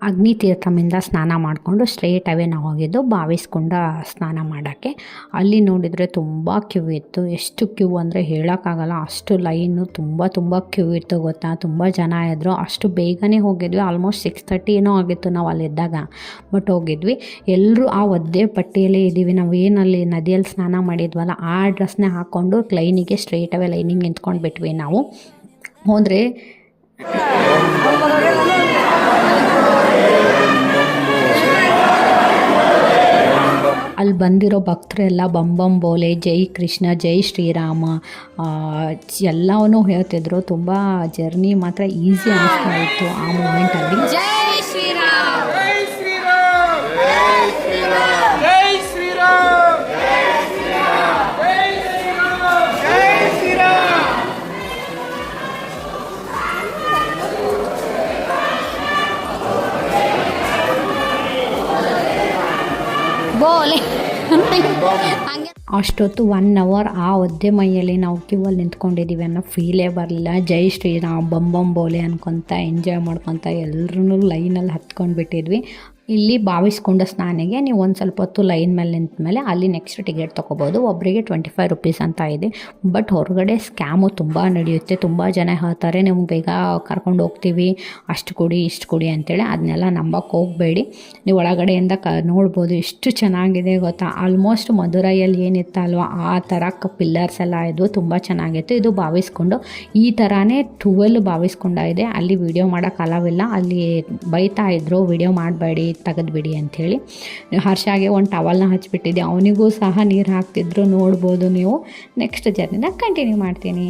ಅಗ್ನಿ ತೀರ್ಥಮಿಂದ ಸ್ನಾನ ಮಾಡಿಕೊಂಡು ಸ್ಟ್ರೇಟ್ ಅವೇ ನಾವು ಹೋಗಿದ್ದು ಬಾವಿಸ್ಕೊಂಡ ಸ್ನಾನ ಮಾಡೋಕ್ಕೆ. ಅಲ್ಲಿ ನೋಡಿದರೆ ತುಂಬ ಕ್ಯೂ ಇತ್ತು. ಎಷ್ಟು ಕ್ಯೂ ಅಂದರೆ ಹೇಳೋಕ್ಕಾಗಲ್ಲ, ಅಷ್ಟು ಲೈನು ತುಂಬ ಕ್ಯೂ ಇತ್ತು ಗೊತ್ತಾ. ತುಂಬ ಜನ ಇದ್ದರು. ಅಷ್ಟು ಬೇಗನೆ ಹೋಗಿದ್ವಿ, ಆಲ್ಮೋಸ್ಟ್ 6:30 ಏನೋ ಆಗಿತ್ತು ನಾವು ಅಲ್ಲಿದ್ದಾಗ. ಬಟ್ ಹೋಗಿದ್ವಿ. ಎಲ್ಲರೂ ಆ ಒದ್ದೆ ಪಟ್ಟಿಯಲ್ಲೇ ಇದ್ದೀವಿ. ನಾವು ಏನಲ್ಲಿ ನದಿಯಲ್ಲಿ ಸ್ನಾನ ಮಾಡಿದ್ವಲ್ಲ ಆ ಡ್ರೆಸ್ನೇ ಹಾಕ್ಕೊಂಡು ಲೈನಿಗೆ ಸ್ಟ್ರೇಟ್ ಅವೇ ಲೈನಿಗೆ ನಿಂತ್ಕೊಂಡು ಬಿಟ್ವಿ ನಾವು. ಹೋದರೆ ಅಲ್ಲಿ ಬಂದಿರೋ ಭಕ್ತರೆಲ್ಲ ಬಂ ಬೋಲೆ, ಜೈ ಕೃಷ್ಣ, ಜೈ ಶ್ರೀರಾಮ ಎಲ್ಲವನ್ನೂ ಹೇಳ್ತಿದ್ರು. ತುಂಬ ಜರ್ನಿ ಮಾತ್ರ ಈಸಿ ಅನ್ನಿಸ್ತಾ ಇತ್ತು ಆ ಮೂಮೆಂಟಲ್ಲಿ. ಜೈ ಶ್ರೀರಾಮ್, ಜೈ ಶ್ರೀರಾಮ್, ಜೈ ಶ್ರೀರಾಮ್, ಜೈ ಶ್ರೀರಾಮ್, ಜೈ ಶ್ರೀರಾಮ್, ಜೈ ಶ್ರೀರಾಮ್. ಬೋಲೆ ಅಷ್ಟೊತ್ತು 1 ಅವರ್ ಆ ಒದ್ದೆ ಮೈಯಲ್ಲಿ ನಾವು ಕ್ಯೂವಲ್ಲಿ ನಿಂತ್ಕೊಂಡಿದ್ದೀವಿ ಅನ್ನೋ ಫೀಲೇ ಬರಲಿಲ್ಲ. ಜೈ ಶ್ರೀರಾಮ್ ಬಂ ಬೋಲೆ ಅನ್ಕೊತ ಎಂಜಾಯ್ ಮಾಡ್ಕೊತ ಎಲ್ಲರೂ ಲೈನಲ್ಲಿ ಹತ್ಕೊಂಡು ಬಿಟ್ಟಿದ್ವಿ. ಇಲ್ಲಿ ಬಾವಿಸ್ಕೊಂಡ ಸ್ನಾನಿಗೆ ನೀವು ಒಂದು ಸ್ವಲ್ಪ ಹೊತ್ತು ಲೈನ್ ಮೇಲೆ ನಿಂತ ಮೇಲೆ ಅಲ್ಲಿ ನೆಕ್ಸ್ಟ್ ಟಿಕೆಟ್ ತೊಗೋಬೋದು. ಒಬ್ಬರಿಗೆ 25 ರೂಪೀಸ್ ಅಂತ ಇದೆ. ಬಟ್ ಹೊರಗಡೆ ಸ್ಕ್ಯಾಮು ತುಂಬ ನಡೆಯುತ್ತೆ. ತುಂಬ ಜನ ಹೇಳ್ತಾರೆ ನಿಮ್ಗೆ ಬೇಗ ಕರ್ಕೊಂಡು ಹೋಗ್ತೀವಿ, ಅಷ್ಟು ಕೊಡಿ ಇಷ್ಟು ಕೊಡಿ ಅಂತೇಳಿ. ಅದನ್ನೆಲ್ಲ ನಂಬಕ್ಕೆ ಹೋಗಬೇಡಿ. ನೀವು ಒಳಗಡೆಯಿಂದ ನೋಡ್ಬೋದು ಎಷ್ಟು ಚೆನ್ನಾಗಿದೆ ಗೊತ್ತಾ. ಆಲ್ಮೋಸ್ಟ್ ಮಧುರೈಯಲ್ಲಿ ಏನಿತ್ತಲ್ವ ಆ ಥರ ಪಿಲ್ಲರ್ಸ್ ಎಲ್ಲ ಇದ್ವು, ತುಂಬ ಚೆನ್ನಾಗಿತ್ತು. ಇದು ಬಾವಿಸ್ಕೊಂಡು ಈ ಥರನೇ 12 ಬಾವಿಸ್ಕೊಂಡ ಇದೆ. ಅಲ್ಲಿ ವಿಡಿಯೋ ಮಾಡೋಕ್ಕೆ ಅಲವಿಲ್ಲ. ಅಲ್ಲಿ ಬೈತಾ ಇದ್ರು ವಿಡಿಯೋ ಮಾಡಬೇಡಿ, ತೆಗೆದ್ಬಿಡಿ ಅಂಥೇಳಿ. ಹರ್ಷಾಗೆ ಒಂದು ಟವಲ್ನ ಹಚ್ಬಿಟ್ಟಿದ್ದೆ, ಅವನಿಗೂ ಸಹ ನೀರು ಹಾಕ್ತಿದ್ರು. ನೋಡ್ಬೋದು ನೀವು. ನೆಕ್ಸ್ಟ್ ಜರ್ನಿನ ಕಂಟಿನ್ಯೂ ಮಾಡ್ತೀನಿ.